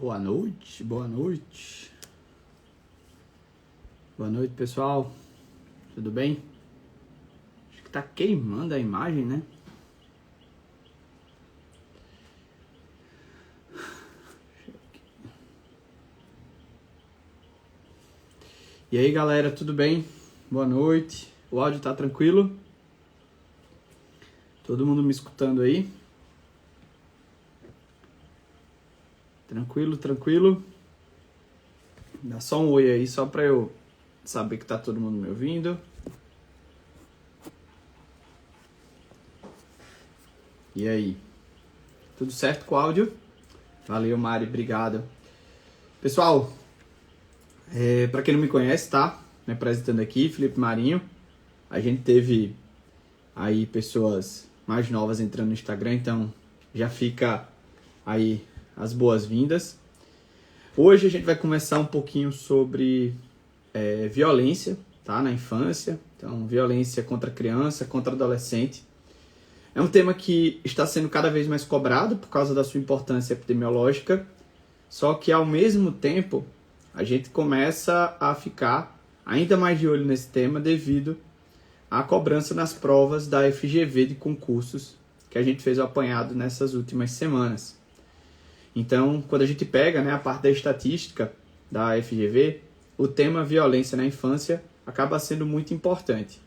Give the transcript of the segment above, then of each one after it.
Boa noite, boa noite. Boa noite, pessoal. Tudo bem? Acho que tá queimando a imagem, né? E aí, galera, tudo bem? Boa noite. O áudio tá tranquilo? Todo mundo me escutando aí? Tranquilo, tranquilo. Dá só um oi aí, só pra eu saber que tá todo mundo me ouvindo. E aí? Tudo certo com o áudio? Valeu, Mari, obrigado. Pessoal, pra quem não me conhece, tá? Me apresentando aqui, Felipe Marinho. A gente teve aí pessoas mais novas entrando no Instagram, então já fica aí as boas-vindas. Hoje a gente vai conversar um pouquinho sobre violência, tá? Na infância. Então, violência contra criança, contra adolescente. É um tema que está sendo cada vez mais cobrado por causa da sua importância epidemiológica, só que ao mesmo tempo a gente começa a ficar ainda mais de olho nesse tema devido à cobrança nas provas da FGV de concursos que a gente fez o apanhado nessas últimas semanas. Então, quando a gente pega, né, a parte da estatística da FGV, o tema violência na infância acaba sendo muito importante.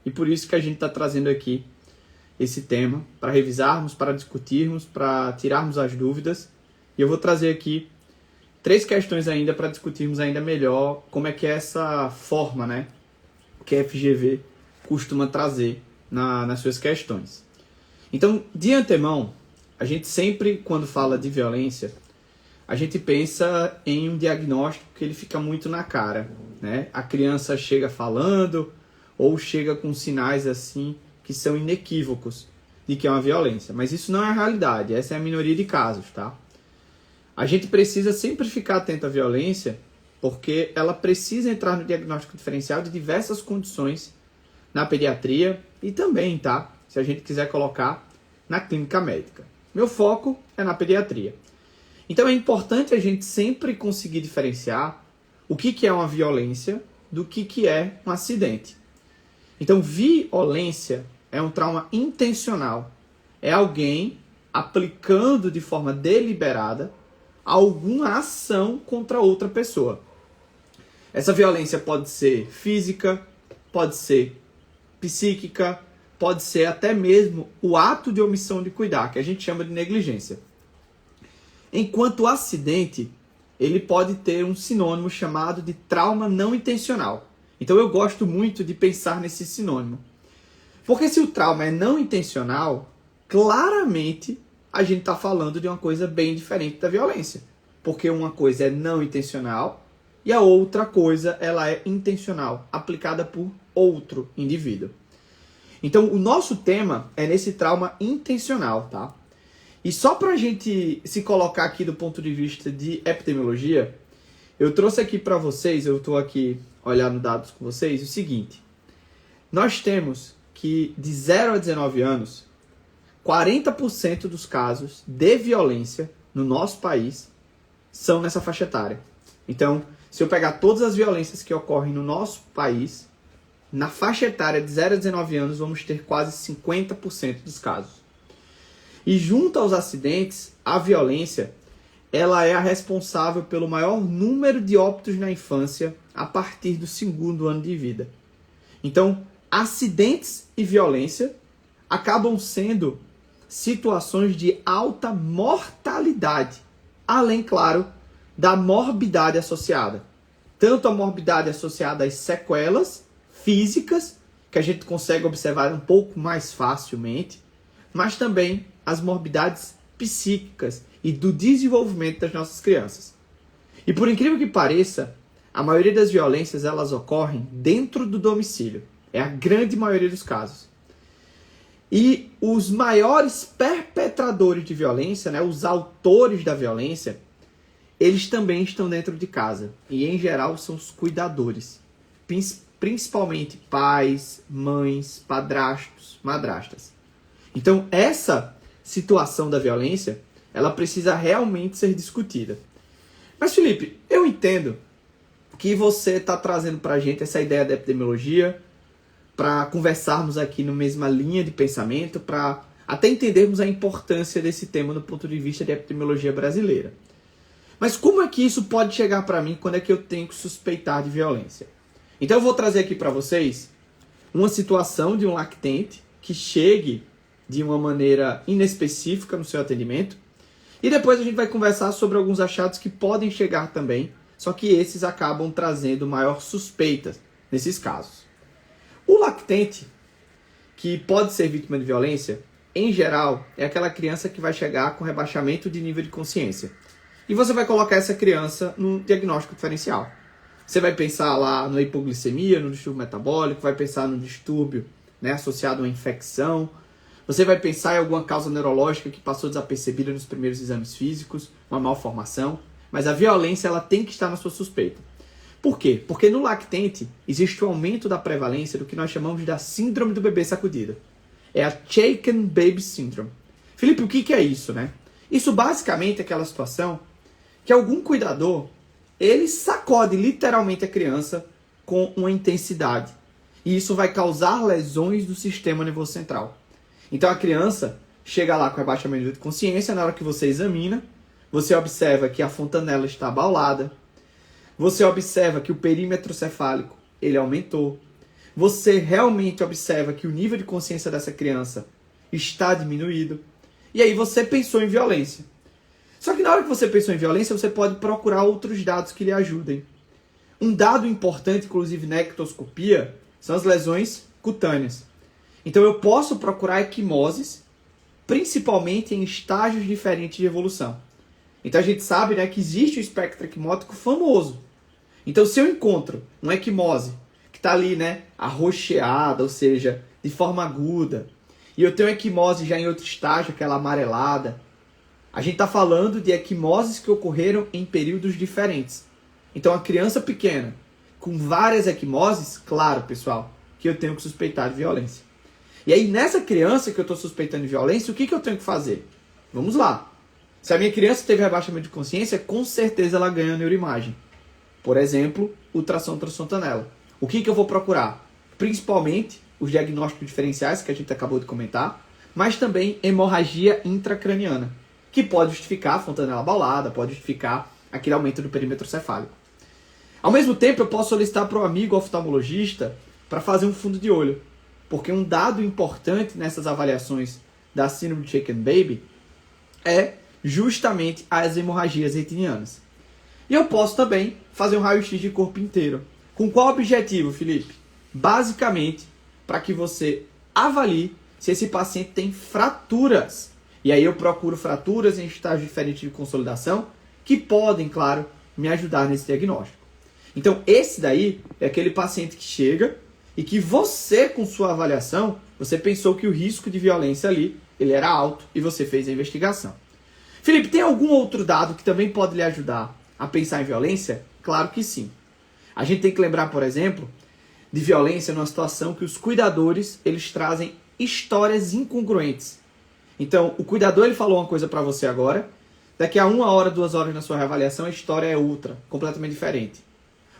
E por isso que a gente está trazendo aqui esse tema para revisarmos, para discutirmos, para tirarmos as dúvidas. E eu vou trazer aqui 3 questões ainda para discutirmos ainda melhor como é que é essa forma, né, que a FGV costuma trazer nas suas questões. Então, de antemão, a gente sempre, quando fala de violência, a gente pensa em um diagnóstico que ele fica muito na cara, né? A criança chega falando ou chega com sinais assim que são inequívocos de que é uma violência. Mas isso não é a realidade, essa é a minoria de casos, tá? A gente precisa sempre ficar atento à violência porque ela precisa entrar no diagnóstico diferencial de diversas condições na pediatria e também, tá? Se a gente quiser colocar na clínica médica. Meu foco é na pediatria. Então é importante a gente sempre conseguir diferenciar o que é uma violência do que é um acidente. Então, violência é um trauma intencional. É alguém aplicando de forma deliberada alguma ação contra outra pessoa. Essa violência pode ser física, pode ser psíquica, pode ser até mesmo o ato de omissão de cuidar, que a gente chama de negligência. Enquanto o acidente, ele pode ter um sinônimo chamado de trauma não intencional. Então eu gosto muito de pensar nesse sinônimo. Porque se o trauma é não intencional, claramente a gente está falando de uma coisa bem diferente da violência. Porque uma coisa é não intencional e a outra coisa ela é intencional, aplicada por outro indivíduo. Então, o nosso tema é nesse trauma intencional, tá? E só para a gente se colocar aqui do ponto de vista de epidemiologia, eu trouxe aqui para vocês, eu estou aqui olhando dados com vocês, o seguinte. Nós temos que de 0 a 19 anos, 40% dos casos de violência no nosso país são nessa faixa etária. Então, se eu pegar todas as violências que ocorrem no nosso país, na faixa etária de 0 a 19 anos, vamos ter quase 50% dos casos. E junto aos acidentes, a violência, ela é a responsável pelo maior número de óbitos na infância a partir do 2º ano de vida. Então, acidentes e violência acabam sendo situações de alta mortalidade, além, claro, da morbidade associada. Tanto a morbidade associada às sequelas físicas, que a gente consegue observar um pouco mais facilmente, mas também as morbidades psíquicas e do desenvolvimento das nossas crianças. E por incrível que pareça, a maioria das violências elas ocorrem dentro do domicílio. É a grande maioria dos casos. E os maiores perpetradores de violência, né, os autores da violência, eles também estão dentro de casa. E em geral são os cuidadores. Principalmente pais, mães, padrastos, madrastas. Então, essa situação da violência, ela precisa realmente ser discutida. Mas, Felipe, eu entendo que você está trazendo para a gente essa ideia da epidemiologia, para conversarmos aqui na mesma linha de pensamento, para até entendermos a importância desse tema do ponto de vista de epidemiologia brasileira. Mas como é que isso pode chegar para mim quando é que eu tenho que suspeitar de violência? Então eu vou trazer aqui para vocês uma situação de um lactente que chegue de uma maneira inespecífica no seu atendimento e depois a gente vai conversar sobre alguns achados que podem chegar também, só que esses acabam trazendo maior suspeita nesses casos. O lactente que pode ser vítima de violência, em geral, é aquela criança que vai chegar com rebaixamento de nível de consciência. E você vai colocar essa criança no diagnóstico diferencial. Você vai pensar lá na hipoglicemia, no distúrbio metabólico, vai pensar no distúrbio, né, associado a uma infecção. Você vai pensar em alguma causa neurológica que passou desapercebida nos primeiros exames físicos, uma malformação. Mas a violência ela tem que estar na sua suspeita. Por quê? Porque no lactente existe o aumento da prevalência do que nós chamamos da síndrome do bebê sacudido. É a Shaken Baby Syndrome. Felipe, o que é isso, né? Isso basicamente é aquela situação que algum cuidador, ele sacode literalmente a criança com uma intensidade. E isso vai causar lesões do sistema nervoso central. Então a criança chega lá com rebaixamento de consciência, na hora que você examina, você observa que a fontanela está abaulada, você observa que o perímetro cefálico ele aumentou, você realmente observa que o nível de consciência dessa criança está diminuído, e aí você pensou em violência. Só que na hora que você pensou em violência, você pode procurar outros dados que lhe ajudem. Um dado importante, inclusive na ectoscopia, são as lesões cutâneas. Então eu posso procurar equimoses, principalmente em estágios diferentes de evolução. Então a gente sabe, né, que existe o espectro equimótico famoso. Então se eu encontro uma equimose que está ali, né, arroxeada, ou seja, de forma aguda, e eu tenho equimose já em outro estágio, aquela amarelada, a gente está falando de equimoses que ocorreram em períodos diferentes. Então a criança pequena com várias equimoses, claro, pessoal, que eu tenho que suspeitar de violência. E aí, nessa criança que eu estou suspeitando de violência, o que eu tenho que fazer? Vamos lá. Se a minha criança teve rebaixamento de consciência, com certeza ela ganha neuroimagem. Por exemplo, ultrassom transfontanela. O que eu vou procurar? Principalmente os diagnósticos diferenciais, que a gente acabou de comentar, mas também hemorragia intracraniana, que pode justificar a fontanela abaulada, pode justificar aquele aumento do perímetro cefálico. Ao mesmo tempo, eu posso solicitar para o amigo oftalmologista para fazer um fundo de olho. Porque um dado importante nessas avaliações da síndrome de Shaken Baby é justamente as hemorragias retinianas. E eu posso também fazer um raio-x de corpo inteiro. Com qual objetivo, Felipe? Basicamente, para que você avalie se esse paciente tem fraturas. E aí eu procuro fraturas em estágios diferentes de consolidação que podem, claro, me ajudar nesse diagnóstico. Então, esse daí é aquele paciente que chega e que você, com sua avaliação, você pensou que o risco de violência ali ele era alto e você fez a investigação. Felipe, tem algum outro dado que também pode lhe ajudar a pensar em violência? Claro que sim. A gente tem que lembrar, por exemplo, de violência numa situação que os cuidadores eles trazem histórias incongruentes. Então, o cuidador ele falou uma coisa para você agora, daqui a 1 hora, 2 horas na sua reavaliação, a história é outra, completamente diferente.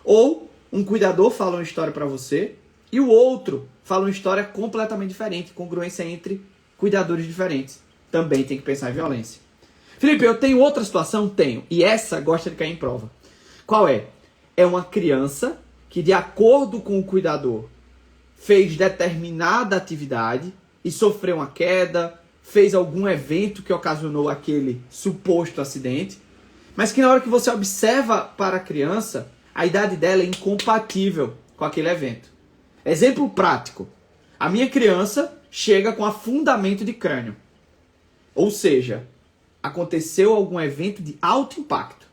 Ou um cuidador fala uma história para você e o outro fala uma história completamente diferente, congruência entre cuidadores diferentes. Também tem que pensar em violência. Felipe, eu tenho outra situação? Tenho. E essa gosta de cair em prova. Qual é? É uma criança que, de acordo com o cuidador, fez determinada atividade e sofreu uma queda, fez algum evento que ocasionou aquele suposto acidente, mas que na hora que você observa para a criança, a idade dela é incompatível com aquele evento. Exemplo prático. A minha criança chega com afundamento de crânio. Ou seja, aconteceu algum evento de alto impacto.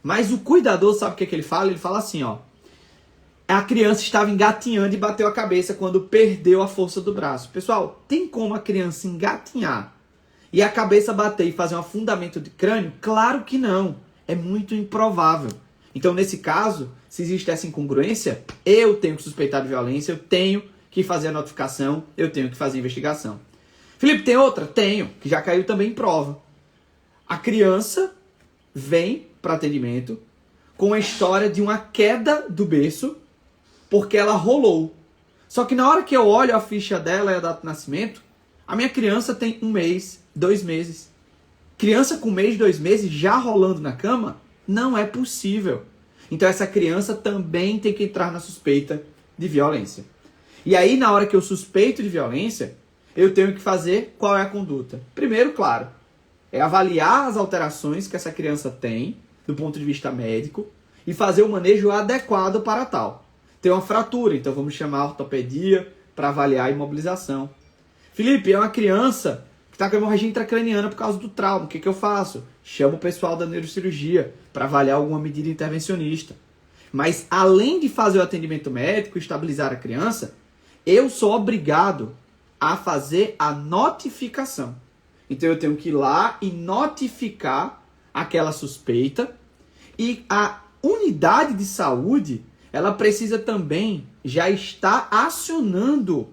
Mas o cuidador, sabe o que ele fala? Ele fala assim, ó. A criança estava engatinhando e bateu a cabeça quando perdeu a força do braço. Pessoal, tem como a criança engatinhar e a cabeça bater e fazer um afundamento de crânio? Claro que não. É muito improvável. Então, nesse caso, se existe essa incongruência, eu tenho que suspeitar de violência, eu tenho que fazer a notificação, eu tenho que fazer a investigação. Felipe, tem outra? Tenho, que já caiu também em prova. A criança vem para atendimento com a história de uma queda do berço porque ela rolou. Só que na hora que eu olho a ficha dela e a data de nascimento, a minha criança tem 1 mês, 2 meses. Criança com 1 mês, 2 meses já rolando na cama, não é possível. Então essa criança também tem que entrar na suspeita de violência. E aí na hora que eu suspeito de violência, eu tenho que fazer qual é a conduta. Primeiro, claro, é avaliar as alterações que essa criança tem do ponto de vista médico e fazer o manejo adequado para tal. Tem uma fratura, então vamos chamar a ortopedia para avaliar a imobilização. Felipe, é uma criança que está com hemorragia intracraniana por causa do trauma. O que eu faço? Chamo o pessoal da neurocirurgia para avaliar alguma medida intervencionista. Mas além de fazer o atendimento médico e estabilizar a criança, eu sou obrigado a fazer a notificação. Então eu tenho que ir lá e notificar aquela suspeita, e a unidade de saúde, ela precisa também já estar acionando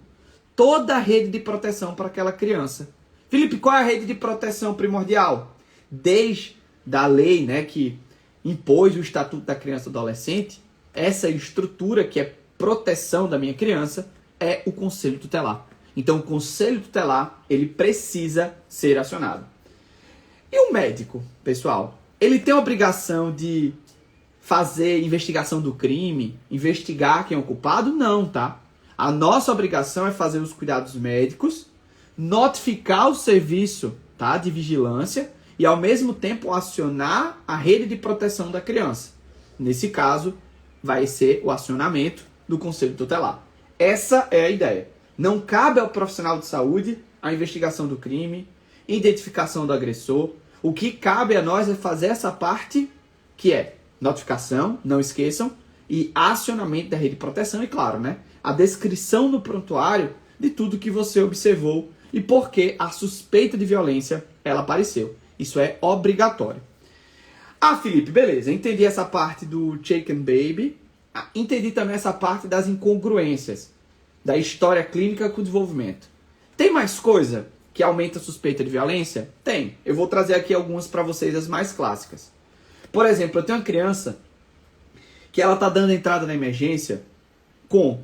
toda a rede de proteção para aquela criança. Felipe, qual é a rede de proteção primordial? Desde a lei, né, que impôs o Estatuto da Criança e do Adolescente, essa estrutura que é proteção da minha criança é o Conselho Tutelar. Então o Conselho Tutelar, ele precisa ser acionado. E o médico, pessoal? Ele tem a obrigação de fazer investigação do crime, investigar quem é o culpado? Não, tá? A nossa obrigação é fazer os cuidados médicos, notificar o serviço, tá, de vigilância e, ao mesmo tempo, acionar a rede de proteção da criança. Nesse caso, vai ser o acionamento do Conselho Tutelar. Essa é a ideia. Não cabe ao profissional de saúde a investigação do crime, identificação do agressor. O que cabe a nós é fazer essa parte que é notificação, não esqueçam, e acionamento da rede de proteção e, claro, né, a descrição no prontuário de tudo que você observou e por que a suspeita de violência ela apareceu. Isso é obrigatório. Ah, Felipe, beleza, entendi essa parte do Shaken Baby, entendi também essa parte das incongruências da história clínica com o desenvolvimento. Tem mais coisa que aumenta a suspeita de violência? Tem. Eu vou trazer aqui algumas para vocês, as mais clássicas. Por exemplo, eu tenho uma criança que ela está dando entrada na emergência com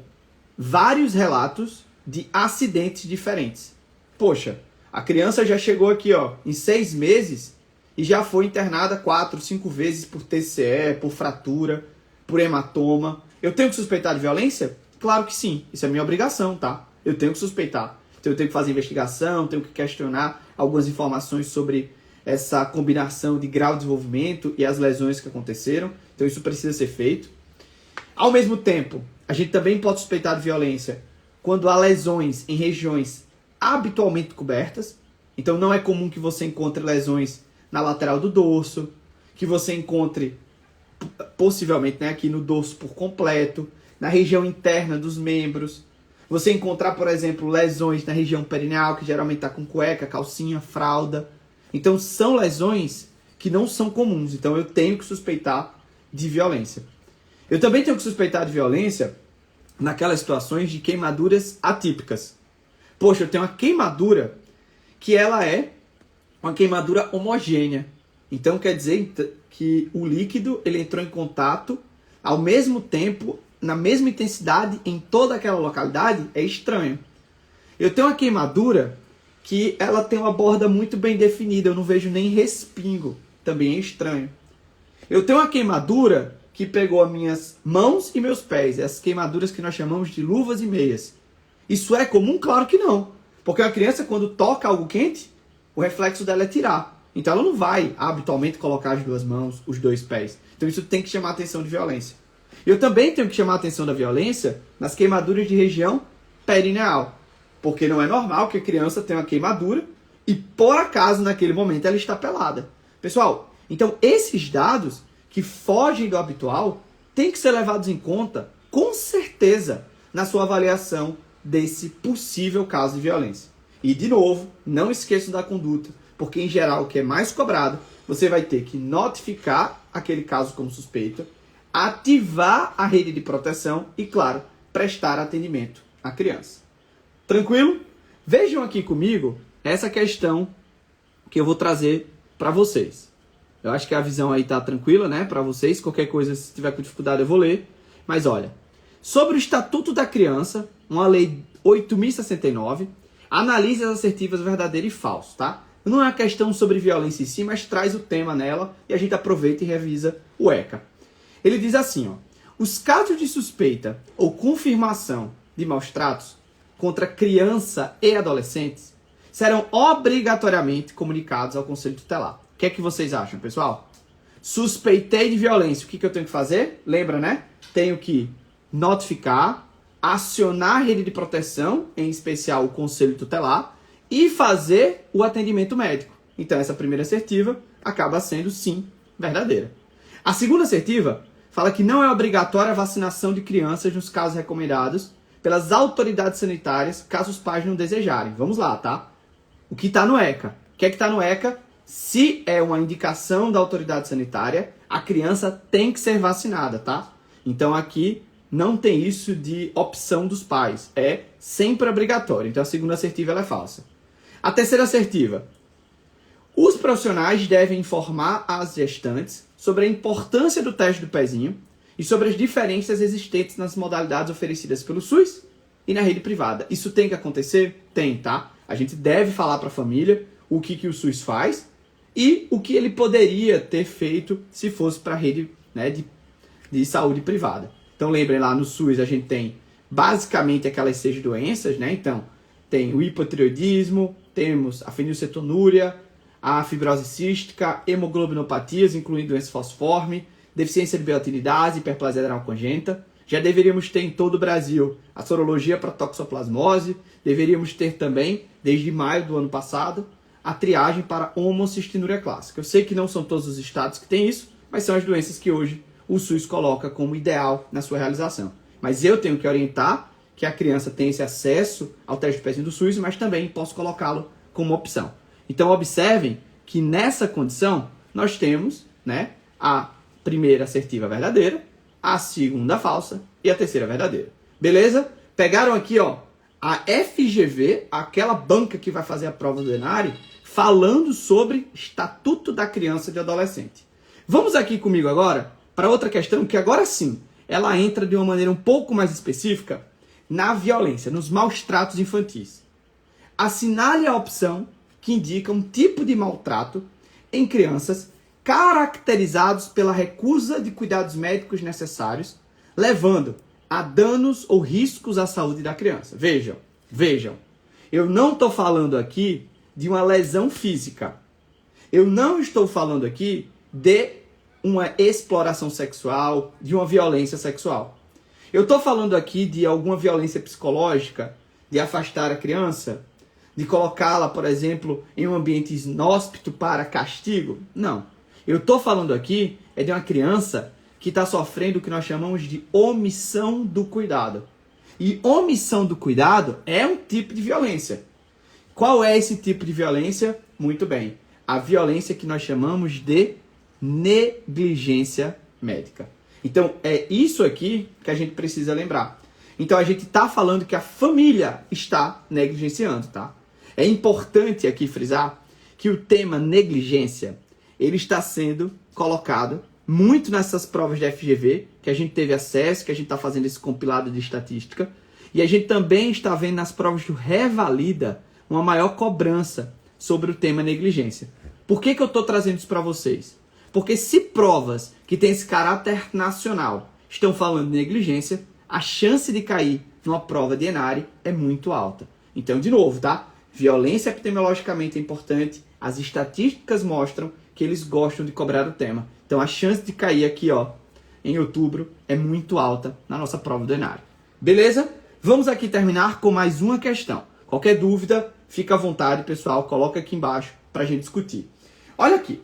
vários relatos de acidentes diferentes. Poxa, a criança já chegou aqui, ó, em 6 meses e já foi internada 4, 5 vezes por TCE, por fratura, por hematoma. Eu tenho que suspeitar de violência? Claro que sim. Isso é minha obrigação, tá? Eu tenho que suspeitar. Então eu tenho que fazer investigação, tenho que questionar algumas informações sobre essa combinação de grau de desenvolvimento e as lesões que aconteceram. Então isso precisa ser feito. Ao mesmo tempo, a gente também pode suspeitar de violência quando há lesões em regiões habitualmente cobertas. Então não é comum que você encontre lesões na lateral do dorso, que você encontre possivelmente, né, aqui no dorso por completo, na região interna dos membros. Você encontrar, por exemplo, lesões na região perineal, que geralmente está com cueca, calcinha, fralda. Então são lesões que não são comuns. Então eu tenho que suspeitar de violência. Eu também tenho que suspeitar de violência naquelas situações de queimaduras atípicas. Poxa, eu tenho uma queimadura que ela é uma queimadura homogênea. Então quer dizer que o líquido ele entrou em contato ao mesmo tempo, na mesma intensidade em toda aquela localidade. É estranho. Eu tenho uma queimadura que ela tem uma borda muito bem definida, eu não vejo nem respingo, também é estranho. Eu tenho uma queimadura que pegou as minhas mãos e meus pés, as queimaduras que nós chamamos de luvas e meias. Isso é comum? Claro que não. Porque a criança, quando toca algo quente, o reflexo dela é tirar. Então ela não vai habitualmente colocar as 2 mãos, os 2 pés. Então isso tem que chamar a atenção de violência. Eu também tenho que chamar a atenção da violência nas queimaduras de região perineal. Porque não é normal que a criança tenha uma queimadura e, por acaso, naquele momento, ela está pelada. Pessoal, então esses dados que fogem do habitual têm que ser levados em conta, com certeza, na sua avaliação desse possível caso de violência. E, de novo, não esqueçam da conduta, porque, em geral, o que é mais cobrado, você vai ter que notificar aquele caso como suspeito, ativar a rede de proteção e, claro, prestar atendimento à criança. Tranquilo? Vejam aqui comigo essa questão que eu vou trazer para vocês. Eu acho que a visão aí tá tranquila, né, para vocês. Qualquer coisa, se tiver com dificuldade, eu vou ler. Mas olha, sobre o Estatuto da Criança, uma lei 8.069, analise as assertivas verdadeiro e falso, tá? Não é uma questão sobre violência em si, mas traz o tema nela e a gente aproveita e revisa o ECA. Ele diz assim, ó, os casos de suspeita ou confirmação de maus-tratos contra criança e adolescentes serão obrigatoriamente comunicados ao Conselho Tutelar. O que é que vocês acham, pessoal? Suspeitei de violência, o que eu tenho que fazer? Lembra, né? Tenho que notificar, acionar a rede de proteção, em especial o Conselho Tutelar, e fazer o atendimento médico. Então, essa primeira assertiva acaba sendo, sim, verdadeira. A segunda assertiva fala que não é obrigatória a vacinação de crianças nos casos recomendados pelas autoridades sanitárias, caso os pais não desejarem. Vamos lá, tá? O que está no ECA? O que é que está no ECA? Se é uma indicação da autoridade sanitária, a criança tem que ser vacinada, tá? Então, aqui não tem isso de opção dos pais. É sempre obrigatório. Então, a segunda assertiva ela é falsa. A terceira assertiva. Os profissionais devem informar as gestantes sobre a importância do teste do pezinho e sobre as diferenças existentes nas modalidades oferecidas pelo SUS e na rede privada. Isso tem que acontecer? Tem, tá? A gente deve falar para a família o que o SUS faz e o que ele poderia ter feito se fosse para a rede, né, de saúde privada. Então lembrem lá, no SUS a gente tem basicamente aquelas 6 doenças, né? Então tem o hipotireoidismo, temos a fenilcetonúria, a fibrose cística, hemoglobinopatias, incluindo doença falciforme, deficiência de biotinidase, hiperplasia adrenal congênita. Já deveríamos ter em todo o Brasil a sorologia para toxoplasmose, deveríamos ter também, desde maio do ano passado, a triagem para homocistinuria clássica. Eu sei que não são todos os estados que têm isso, mas são as doenças que hoje o SUS coloca como ideal na sua realização. Mas eu tenho que orientar que a criança tem esse acesso ao teste de pezinho do SUS, mas também posso colocá-lo como opção. Então observem que nessa condição nós temos, né, a primeira assertiva verdadeira, a segunda falsa e a terceira verdadeira. Beleza? Pegaram aqui, ó, a FGV, aquela banca que vai fazer a prova do ENARE, falando sobre Estatuto da Criança e do Adolescente. Vamos aqui comigo agora para outra questão que agora sim, ela entra de uma maneira um pouco mais específica na violência, nos maus tratos infantis. Assinale a opção que indica um tipo de maltrato em crianças caracterizados pela recusa de cuidados médicos necessários, levando a danos ou riscos à saúde da criança. Vejam, eu não estou falando aqui de uma lesão física. Eu não estou falando aqui de uma exploração sexual, de uma violência sexual. Eu estou falando aqui de alguma violência psicológica, de afastar a criança, de colocá-la, por exemplo, em um ambiente inóspito para castigo. Não. Eu estou falando aqui de uma criança que está sofrendo o que nós chamamos de omissão do cuidado. E omissão do cuidado é um tipo de violência. Qual é esse tipo de violência? Muito bem. A violência que nós chamamos de negligência médica. Então, é isso aqui que a gente precisa lembrar. Então, a gente está falando que a família está negligenciando, tá? É importante aqui frisar que o tema negligência, ele está sendo colocado muito nessas provas de FGV, que a gente teve acesso, que a gente está fazendo esse compilado de estatística, e a gente também está vendo nas provas do Revalida uma maior cobrança sobre o tema negligência. Por que eu estou trazendo isso para vocês? Porque se provas que têm esse caráter nacional estão falando de negligência, a chance de cair numa prova de ENARE é muito alta. Então, de novo, tá? Violência epidemiologicamente é importante. As estatísticas mostram que eles gostam de cobrar o tema. Então, a chance de cair aqui, ó, em outubro é muito alta na nossa prova do ENARE. Beleza? Vamos aqui terminar com mais uma questão. Qualquer dúvida, fica à vontade, pessoal. Coloca aqui embaixo para a gente discutir. Olha aqui.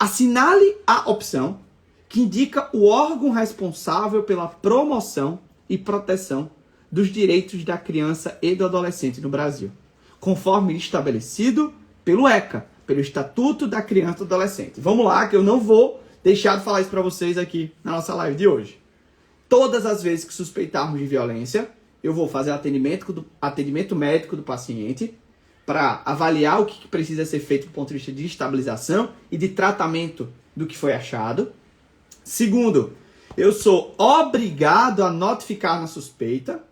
Assinale a opção que indica o órgão responsável pela promoção e proteção dos direitos da criança e do adolescente no Brasil, conforme estabelecido pelo ECA, pelo Estatuto da Criança e do Adolescente. Vamos lá, que eu não vou deixar de falar isso para vocês aqui na nossa live de hoje. Todas as vezes que suspeitarmos de violência, eu vou fazer atendimento médico do paciente para avaliar o que precisa ser feito do ponto de vista de estabilização e de tratamento do que foi achado. Segundo, eu sou obrigado a notificar na suspeita.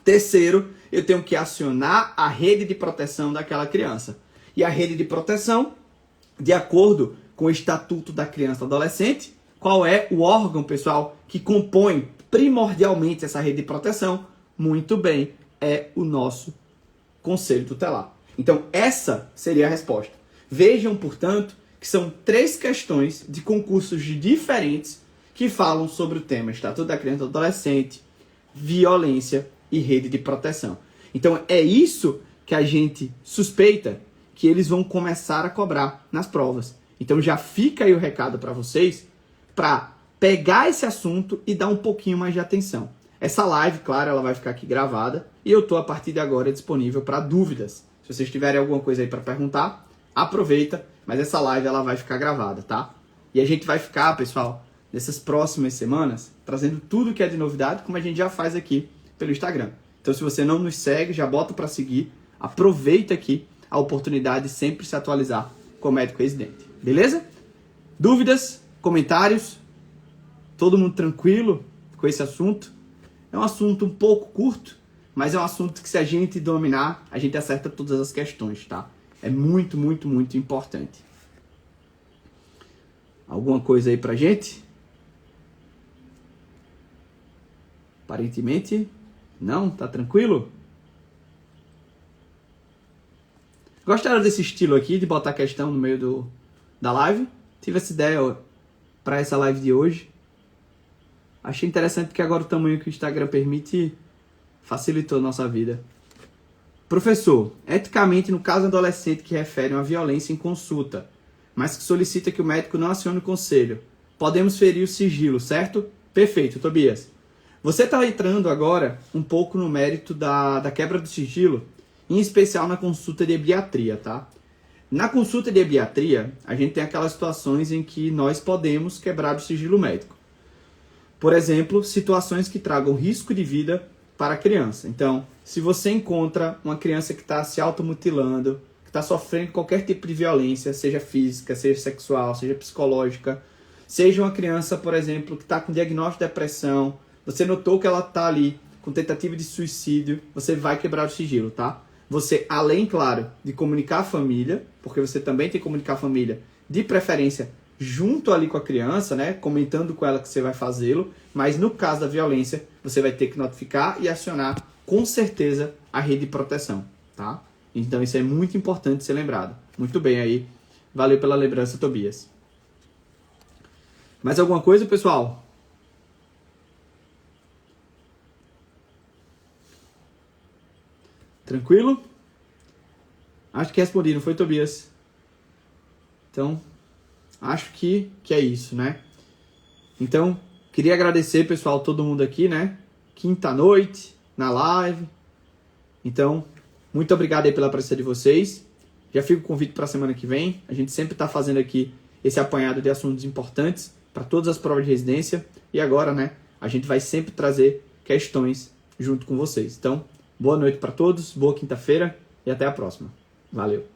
Terceiro, eu tenho que acionar a rede de proteção daquela criança. E a rede de proteção, de acordo com o Estatuto da Criança e do Adolescente, qual é o órgão, pessoal, que compõe primordialmente essa rede de proteção? Muito bem, é o nosso Conselho Tutelar. Então, essa seria a resposta. Vejam, portanto, que são 3 questões de concursos diferentes que falam sobre o tema Estatuto da Criança e do Adolescente, violência e rede de proteção. Então, é isso que a gente suspeita que eles vão começar a cobrar nas provas. Então, já fica aí o recado para vocês, para pegar esse assunto e dar um pouquinho mais de atenção. Essa live, claro, ela vai ficar aqui gravada e eu estou, a partir de agora, disponível para dúvidas. Se vocês tiverem alguma coisa aí para perguntar, aproveita, mas essa live ela vai ficar gravada, tá? E a gente vai ficar, pessoal, nessas próximas semanas, trazendo tudo que é de novidade, como a gente já faz aqui pelo Instagram. Então, se você não nos segue, já bota para seguir, aproveita aqui a oportunidade de sempre se atualizar com o médico residente. Beleza? Dúvidas? Comentários? Todo mundo tranquilo com esse assunto? É um assunto um pouco curto, mas é um assunto que, se a gente dominar, a gente acerta todas as questões, tá? É muito, muito, muito importante. Alguma coisa aí pra gente? Aparentemente, não? Tá tranquilo? Gostaram desse estilo aqui, de botar questão no meio da live? Tive essa ideia para essa live de hoje. Achei interessante porque agora o tamanho que o Instagram permite facilitou a nossa vida. Professor, eticamente, no caso adolescente que refere a uma violência em consulta, mas que solicita que o médico não acione o conselho, podemos ferir o sigilo, certo? Perfeito, Tobias. Você está entrando agora um pouco no mérito da quebra do sigilo, em especial na consulta de ebiatria, tá? Na consulta de ebiatria, a gente tem aquelas situações em que nós podemos quebrar o sigilo médico. Por exemplo, situações que tragam risco de vida para a criança. Então, se você encontra uma criança que está se automutilando, que está sofrendo qualquer tipo de violência, seja física, seja sexual, seja psicológica, seja uma criança, por exemplo, que está com diagnóstico de depressão, você notou que ela está ali com tentativa de suicídio, você vai quebrar o sigilo, tá? Você, além, claro, de comunicar a família, porque você também tem que comunicar a família, de preferência, junto ali com a criança, né? Comentando com ela que você vai fazê-lo, mas no caso da violência, você vai ter que notificar e acionar, com certeza, a rede de proteção, tá? Então isso é muito importante ser lembrado. Muito bem aí. Valeu pela lembrança, Tobias. Mais alguma coisa, pessoal? Tranquilo? Acho que respondi, não foi, Tobias? Então, acho que é isso, né? Então, queria agradecer, pessoal, todo mundo aqui, né? Quinta-noite, na live. Então, muito obrigado aí pela presença de vocês. Já fica o convite para a semana que vem. A gente sempre está fazendo aqui esse apanhado de assuntos importantes para todas as provas de residência. E agora, né? A gente vai sempre trazer questões junto com vocês. Então, boa noite para todos, boa quinta-feira e até a próxima. Valeu!